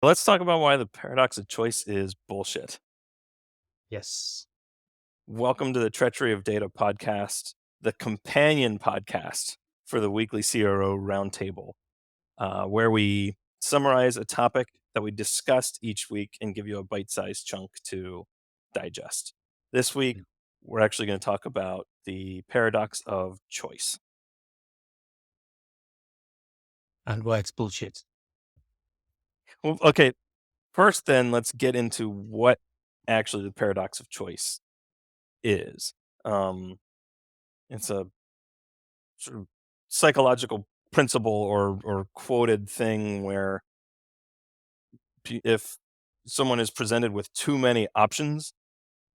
Let's talk about why the paradox of choice is bullshit. Yes. Welcome to the Treachery of Data podcast, the companion podcast for the weekly CRO Roundtable, where we summarize a topic that we discussed each week and give you a bite-sized chunk to digest. This week, we're actually going to talk about the paradox of choice. And why it's bullshit. Well, okay, first then, let's get into what actually the paradox of choice is. It's a sort of psychological principle or quoted thing where if someone is presented with too many options,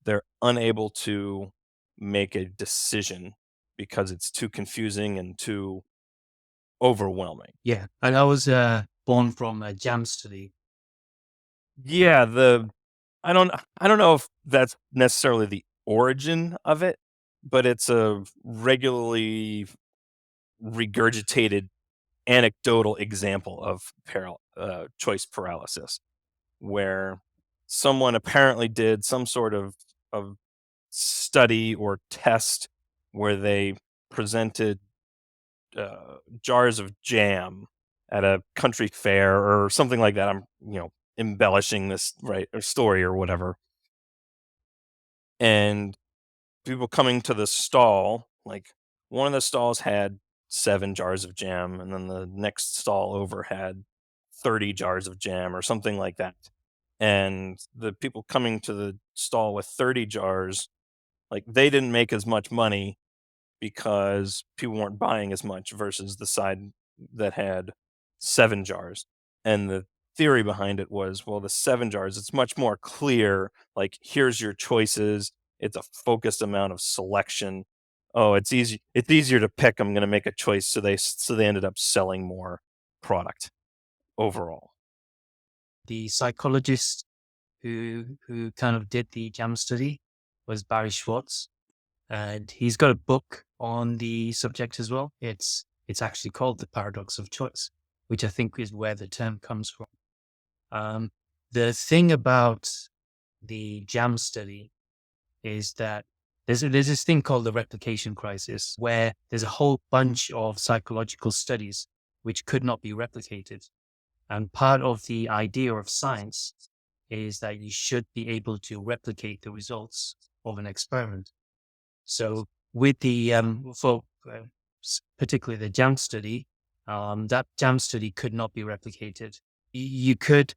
they're unable to make a decision because it's too confusing and too overwhelming. Yeah. And I was born from a jam study. Yeah, I don't know if that's necessarily the origin of it, but it's a regularly regurgitated anecdotal example of choice paralysis, where someone apparently did some sort of study or test where they presented jars of jam at a country fair or something like that. I'm embellishing this right or story or whatever, and people coming to the stall, like one of the stalls had 7 jars of jam, and then the next stall over had 30 jars of jam or something like that. And the people coming to the stall with 30 jars, like they didn't make as much money because people weren't buying as much versus the side that had 7 jars. And the theory behind it was, well, the 7 jars, it's much more clear. Like, here's your choices. It's a focused amount of selection. Oh, it's easy. It's easier to pick. I'm going to make a choice. So they ended up selling more product overall. The psychologist who kind of did the jam study was Barry Schwartz. And he's got a book on the subject as well. It's actually called The Paradox of Choice, which I think is where the term comes from. The thing about the jam study is that there's this thing called the replication crisis, where there's a whole bunch of psychological studies which could not be replicated. And part of the idea of science is that you should be able to replicate the results of an experiment. So with the particularly the jam study, that jam study could not be replicated. You could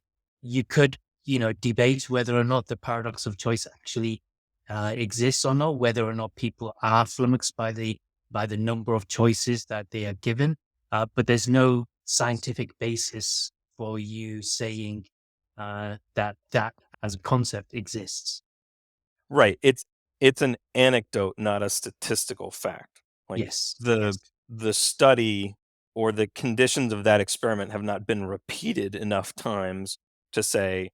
debate whether or not the paradox of choice actually exists or not, whether or not people are flummoxed by the number of choices that they are given. But there's no scientific basis for you saying that as a concept exists. Right. It's an anecdote, not a statistical fact. Like Yes. the Yes. the study or the conditions of that experiment have not been repeated enough times to say,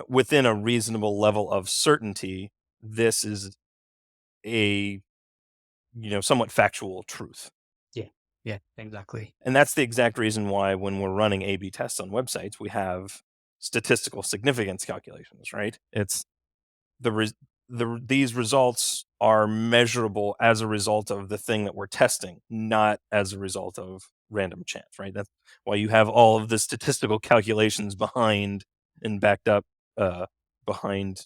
within a reasonable level of certainty, this is a, somewhat factual truth. Yeah. Yeah. Exactly. And that's the exact reason why when we're running A/B tests on websites, we have statistical significance calculations, right? It's the these results are measurable as a result of the thing that we're testing, not as a result of random chance, right? That's why you have all of the statistical calculations behind and backed up behind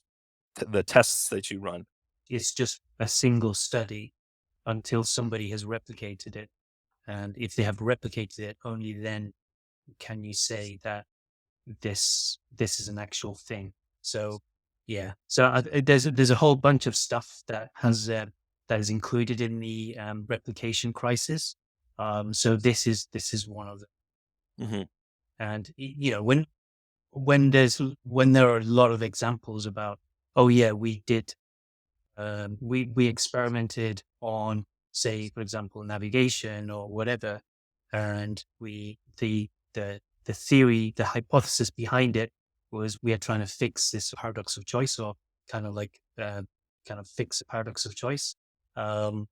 the tests that you run. It's just a single study until somebody has replicated it. And if they have replicated it, only then can you say that this is an actual thing. So yeah, so there's a whole bunch of stuff that is included in the replication crisis. So this is one of them. Hmm. And when there are a lot of examples about, oh yeah, we did we experimented on, say, for example, navigation or whatever, and the theory, the hypothesis behind it was we are trying to fix this paradox of choice, or kind of like kind of fix the paradox of choice. Um,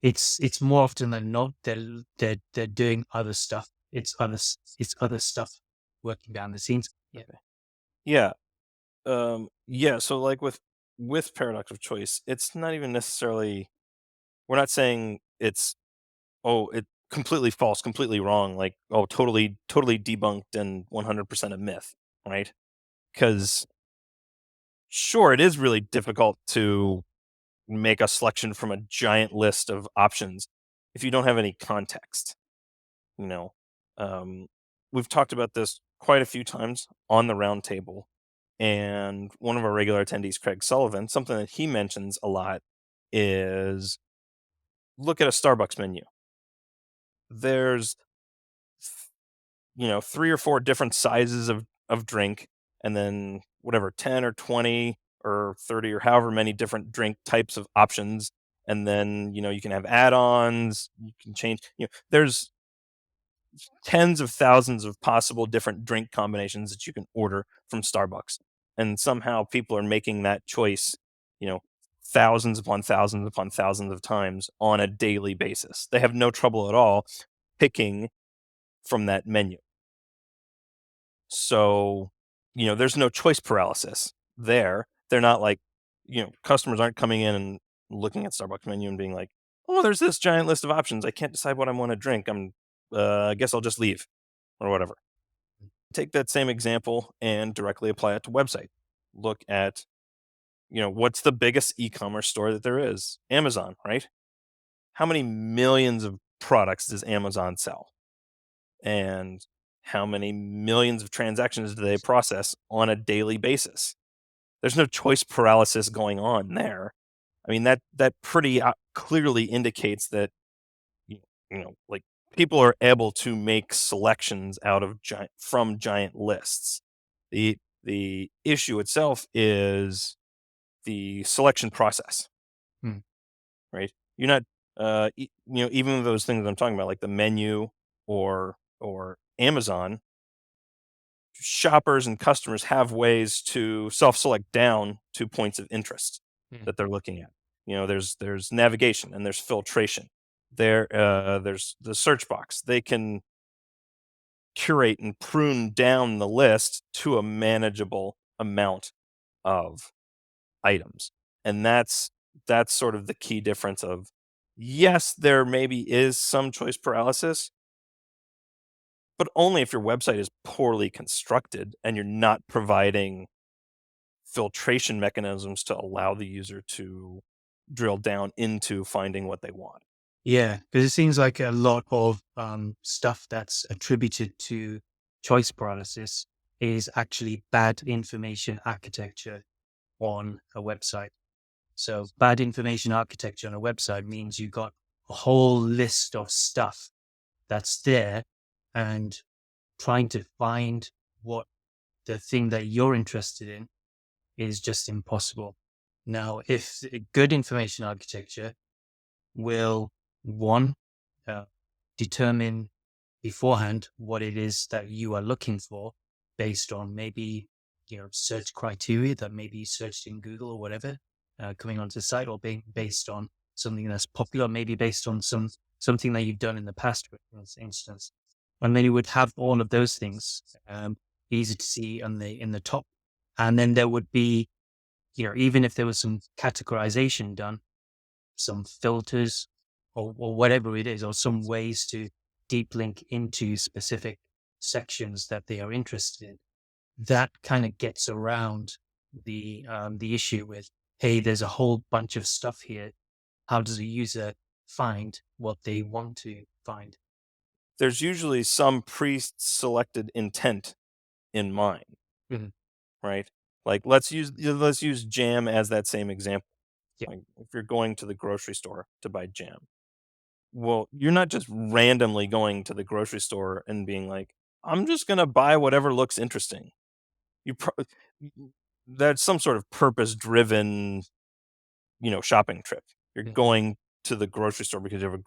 it's more often than not they're doing other stuff. It's other stuff. working behind the scenes. Yeah. Okay. Yeah. Yeah, so, like, with paradox of choice, it's not even necessarily we're not saying it's, "Oh, it completely false, completely wrong," like, "Oh, totally debunked and 100% a myth," right? Because sure, it is really difficult to make a selection from a giant list of options if you don't have any context, you know? Um, we've talked about this quite a few times on the round table, and one of our regular attendees, Craig Sullivan, something that he mentions a lot is look at a Starbucks menu. There's, 3 or 4 different sizes of drink, and then whatever, 10 or 20 or 30 or however many different drink types of options, and then, you can have add-ons, you can change, there's tens of thousands of possible different drink combinations that you can order from Starbucks. And somehow people are making that choice, you know, thousands upon thousands upon thousands of times on a daily basis. They have no trouble at all picking from that menu. So, there's no choice paralysis there. They're not like, customers aren't coming in and looking at Starbucks menu and being like, "Oh, there's this giant list of options. I can't decide what I want to drink. I guess I'll just leave," or whatever. Take that same example and directly apply it to website. Look at, what's the biggest e-commerce store that there is? Amazon, right? How many millions of products does Amazon sell? And how many millions of transactions do they process on a daily basis? There's no choice paralysis going on there. I mean, that pretty clearly indicates that like people are able to make selections out of giant lists. The issue itself is the selection process, Hmm. right? You're not, even with those things I'm talking about, like the menu or Amazon, shoppers and customers have ways to self-select down to points of interest Hmm. that they're looking at. There's navigation and there's filtration. There's the search box. They can curate and prune down the list to a manageable amount of items. And that's sort of the key difference of, yes, there maybe is some choice paralysis, but only if your website is poorly constructed and you're not providing filtration mechanisms to allow the user to drill down into finding what they want. Yeah, because it seems like a lot of stuff that's attributed to choice paralysis is actually bad information architecture on a website. So bad information architecture on a website means you got a whole list of stuff that's there, and trying to find what the thing that you're interested in is just impossible. Now, if good information architecture will, one, uh, determine beforehand what it is that you are looking for based on maybe search criteria that maybe you searched in Google or whatever, coming onto the site, or being based on something that's popular, maybe based on something that you've done in the past, for instance. And then you would have all of those things easy to see on the in the top, and then there would be, even if there was some categorization done, some filters, or whatever it is, or some ways to deep link into specific sections that they are interested in. That kind of gets around the issue with, hey, there's a whole bunch of stuff here. How does a user find what they want to find? There's usually some pre-selected intent in mind, Mhm. right? Like let's use jam as that same example. Yeah, Like if you're going to the grocery store to buy jam, well, you're not just randomly going to the grocery store and being like, "I'm just gonna buy whatever looks interesting." You pro- that's some sort of purpose-driven, shopping trip. You're yeah, going to the grocery store because you have a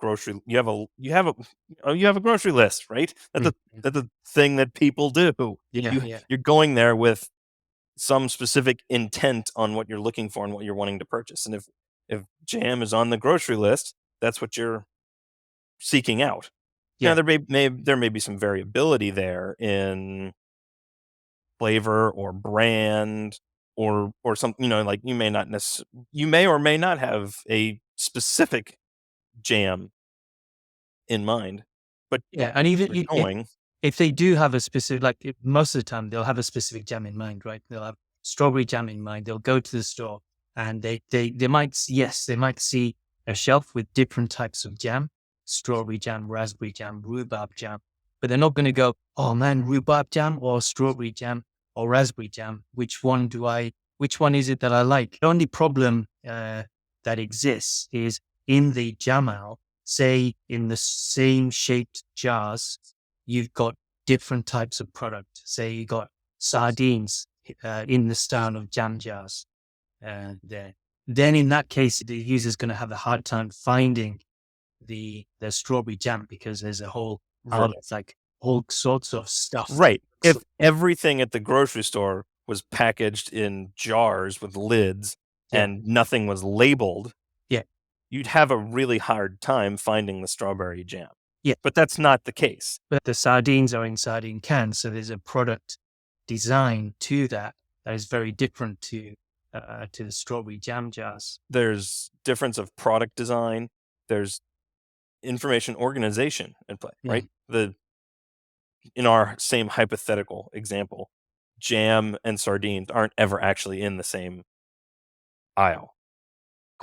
grocery list, right? That's mm, a that's a thing that people do. yeah, You yeah, you're going there with some specific intent on what you're looking for and what you're wanting to purchase. And if jam is on the grocery list, that's what you're seeking out. Now yeah. there may be some variability there in flavor or brand or something, like you may or may not have a specific jam in mind, but Yeah, and even you're going if they do have a specific, like most of the time, they'll have a specific jam in mind, right? They'll have strawberry jam in mind. They'll go to the store and they might, yes, they might see a shelf with different types of jam, strawberry jam, raspberry jam, rhubarb jam, but they're not going to go, oh man, rhubarb jam or strawberry jam or raspberry jam. Which one is it that I like? The only problem that exists is in the jam aisle, say in the same shaped jars, you've got different types of product. Say you got sardines in the style of jam jars there. Then in that case, the user's going to have a hard time finding the strawberry jam because there's a whole right. aisle that's like all sorts of stuff. Right. So, If everything at the grocery store was packaged in jars with lids yeah, and nothing was labeled, yeah, you'd have a really hard time finding the strawberry jam. yeah. But that's not the case. But the sardines are in sardine cans, so there's a product design to that is very different to the strawberry jam jars. There's difference of product design. There's information organization in play, Yeah. right? In our same hypothetical example, jam and sardines aren't ever actually in the same aisle.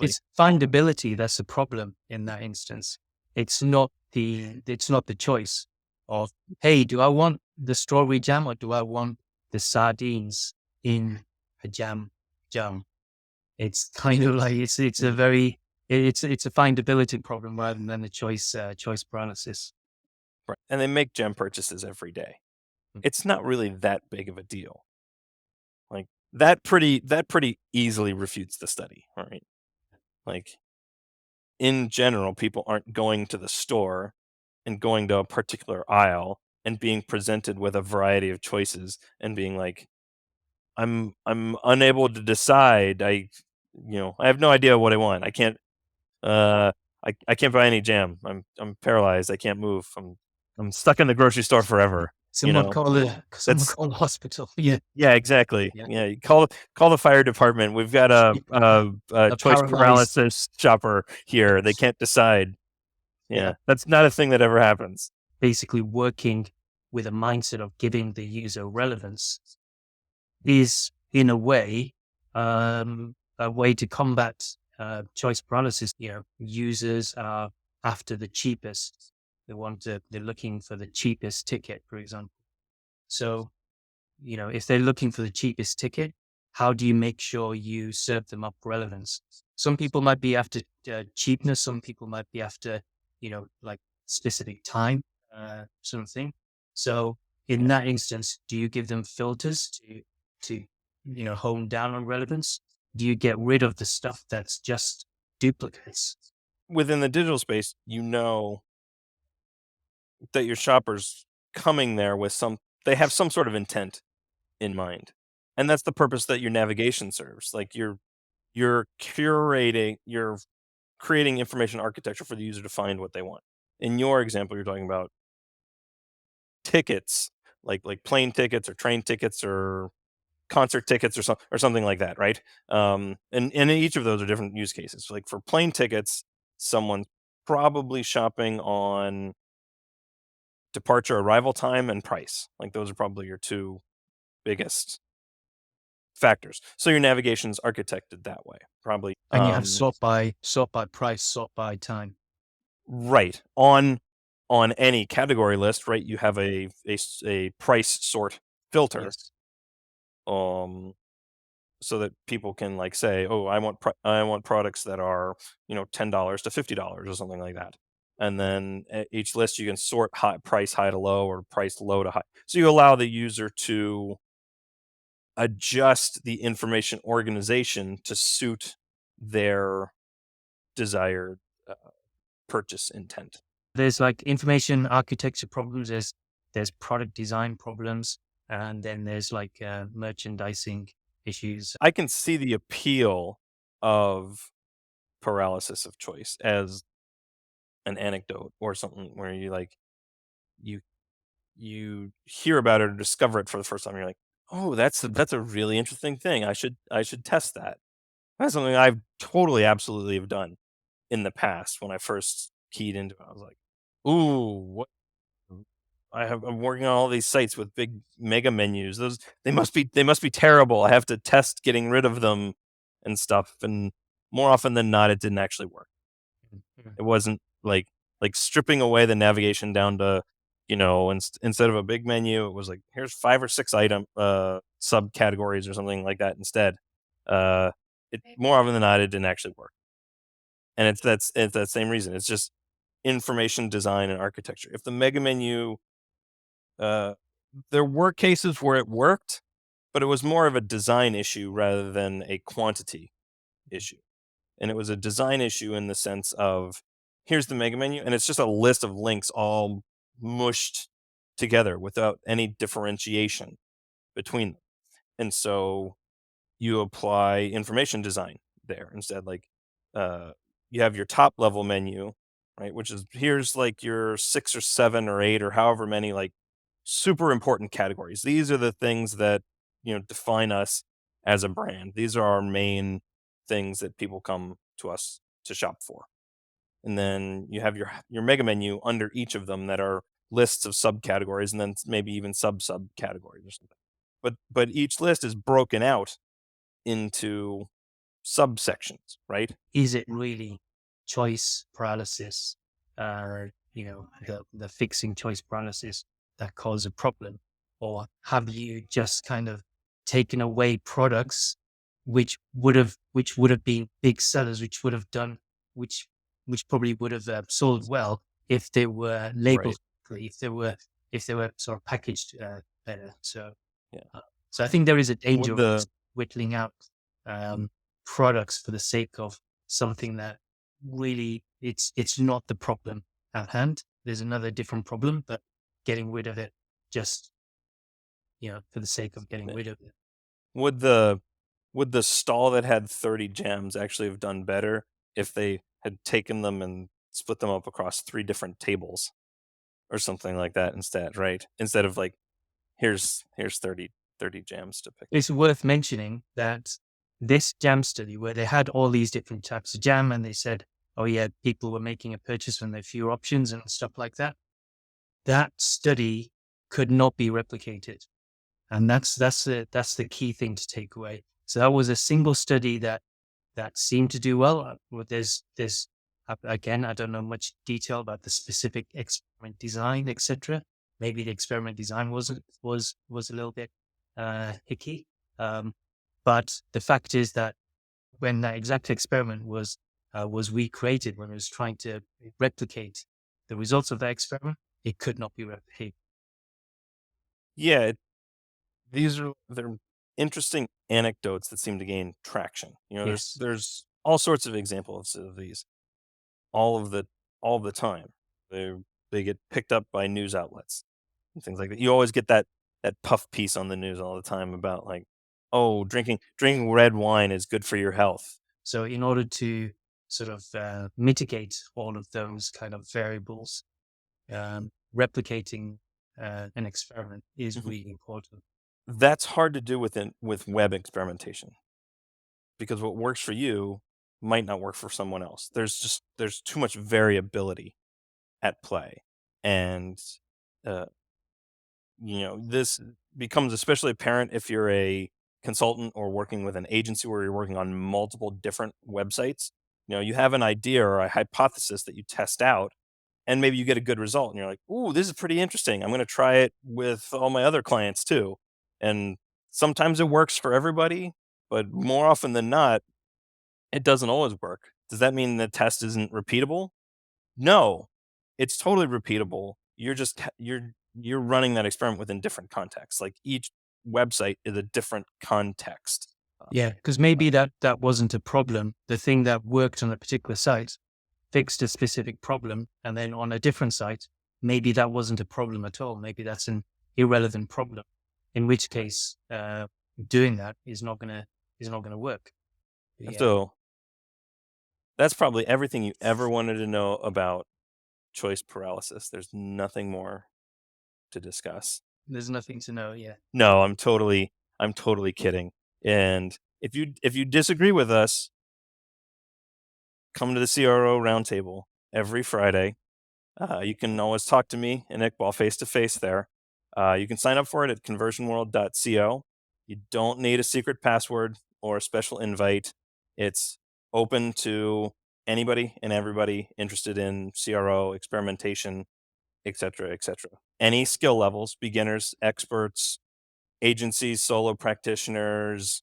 It's findability that's the problem in that instance. It's not the choice of, hey, do I want the strawberry jam or do I want the sardines in a jam jar? It's kind of like it's a very it's a findability problem rather than a choice paralysis. Right. And they make gem purchases every day. Mm. It's not really that big of a deal. Like that pretty easily refutes the study, right? Like in general, people aren't going to the store and going to a particular aisle and being presented with a variety of choices and being like, I'm unable to decide. I have no idea what I want. I can't uh I can't buy any jam. I'm paralyzed. I can't move. I'm stuck in the grocery store forever. You Someone know. call someone That's call the hospital. Yeah, Yeah, exactly. yeah. Yeah, you call the fire department. We've got a A choice paralyzed, paralysis shopper here. They can't decide. yeah, Yeah, that's not a thing that ever happens. basically working with a mindset of giving the user relevance is, in a way to combat choice paralysis. Users are after the cheapest. They're looking for the cheapest ticket, for example. So, if they're looking for the cheapest ticket, how do you make sure you serve them up relevance? Some people might be after cheapness. Some people might be after, like specific time, sort of thing. So in Yeah. that instance, do you give them filters to, hone down on relevance? Do you get rid of the stuff that's just duplicates? Within the digital space, you know that your shopper's coming there with they have some sort of intent in mind. And that's the purpose that your navigation serves. Like you're creating information architecture for the user to find what they want. In your example, you're talking about tickets, like plane tickets or train tickets or concert tickets or something like that, right? And each of those are different use cases. Like for plane tickets, someone's probably shopping on departure arrival time and price. Like those are probably your two biggest factors. So your navigation's architected that way, probably. And you have sort by price, sort by time. Right. On any category list, right, you have a price sort filter, Yes. um, so that people can like say, "Oh, I want products that are, $10 to $50 or something like that." And then each list you can sort price high to low or price low to high. So you allow the user to adjust the information organization to suit their desired purchase intent. There's like information architecture problems. There's product design problems, and then there's like merchandising issues. I can see the appeal of paralysis of choice as an anecdote or something where you you you hear about it or discover it for the first time. You're like, Oh, that's a really interesting thing. I should test that. That's something I've totally, absolutely have done in the past when I first keyed into it. I was like, "Ooh, what I'm working on all these sites with big mega menus. Those they must be terrible. I have to test getting rid of them and stuff." And more often than not, it didn't actually work. Mhm. It wasn't like stripping away the navigation down to, instead of a big menu, it was like, here's 5 or 6 item subcategories or something like that instead. Uh, it more often than not, it didn't actually work. And it's that same reason. It's just information design and architecture. If the mega menu, uh, there were cases where it worked, but it was more of a design issue rather than a quantity issue. And it was a design issue in the sense of, here's the mega menu, and it's just a list of links all mushed together without any differentiation between them. And so you apply information design there instead. Like, uh, you have your top level menu, right? Which is, here's like your 6 or 7 or 8 or however many, like, super important categories. These are the things that, define us as a brand. These are our main things that people come to us to shop for. And then you have your mega menu under each of them that are lists of subcategories, and then maybe even subcategories or something. But each list is broken out into subsections, right? Is it really choice paralysis, the fixing choice paralysis that cause a problem? Or have you just kind of taken away products which would have been big sellers, which which probably would have sold well if they were labeled Right. correctly, if they were sort of packaged better. So Yeah. uh, so I think there is a danger Would of the just whittling out um, products for the sake of something that really it's not the problem at hand. There's another different problem, but getting rid of it just for the sake of getting yeah. rid of it. would the would the stall that had 30 jams actually have done better if they had taken them and split them up across 3 different tables or something like that instead, right? Instead of like, here's 30 jams to pick. It's worth mentioning that this jam study, where they had all these different types of jam, and they said, "Oh yeah, people were making a purchase when there are fewer options and stuff like that." That study could not be replicated. And that's the key thing to take away. So that was a single study that seemed to do well. Well, there's again, I don't know much detail about the specific experiment design, etc. Maybe the experiment design was a little bit hicky. Um, but the fact is that when that exact experiment was recreated, when it was trying to replicate the results of that experiment, it could not be replicated. Yeah, they're interesting anecdotes that seem to gain traction. There's Yes. there's all sorts of examples of these all of the all the time. They get picked up by news outlets and things like that. You always get that puff piece on the news all the time about, like, oh, drinking red wine is good for your health. So in order to sort of mitigate all of those kind of variables, replicating an experiment is Mhm. really important. That's hard to do with web experimentation, because what works for you might not work for someone else. There's too much variability at play. And uh, this becomes especially apparent if you're a consultant or working with an agency where you're working on multiple different websites. You have an idea or a hypothesis that you test out, and maybe you get a good result, and you're like, "Ooh, this is pretty interesting. I'm going to try it with all my other clients too." And sometimes it works for everybody, but more often than not, it doesn't always work. Does that mean the test isn't repeatable? No, it's totally repeatable. You're running that experiment within different contexts. Like, each website is a different context. Yeah, because maybe that wasn't a problem. The thing that worked on a particular site fixed a specific problem, and then on a different site, maybe that wasn't a problem at all. Maybe that's an irrelevant problem. In which case, doing that is not gonna work. And Yeah, so that's probably everything you ever wanted to know about choice paralysis. There's nothing more to discuss. there's nothing to know. Yeah. No, I'm totally I'm totally kidding. And if you disagree with us, come to the CRO Roundtable every Friday. You can always talk to me and Iqbal face to face there. You can sign up for it at conversionworld.co. You don't need a secret password or a special invite. It's open to anybody and everybody interested in CRO, experimentation, etc., etc. Any skill levels, beginners, experts, agencies, solo practitioners,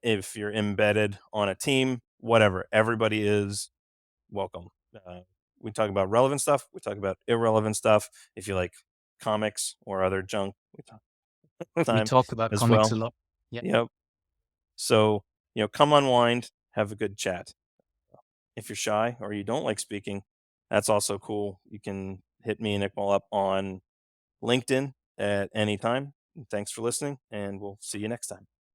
if you're embedded on a team, whatever, everybody is welcome. Uh, we talk about relevant stuff. We talk about irrelevant stuff. If you like comics or other junk, we talk all the We time talk about as comics a well. lot. Yeah. Yep. So, come unwind, have a good chat. If you're shy or you don't like speaking, that's also cool. You can hit me and Iqbal up on LinkedIn at any time. Thanks for listening, and we'll see you next time.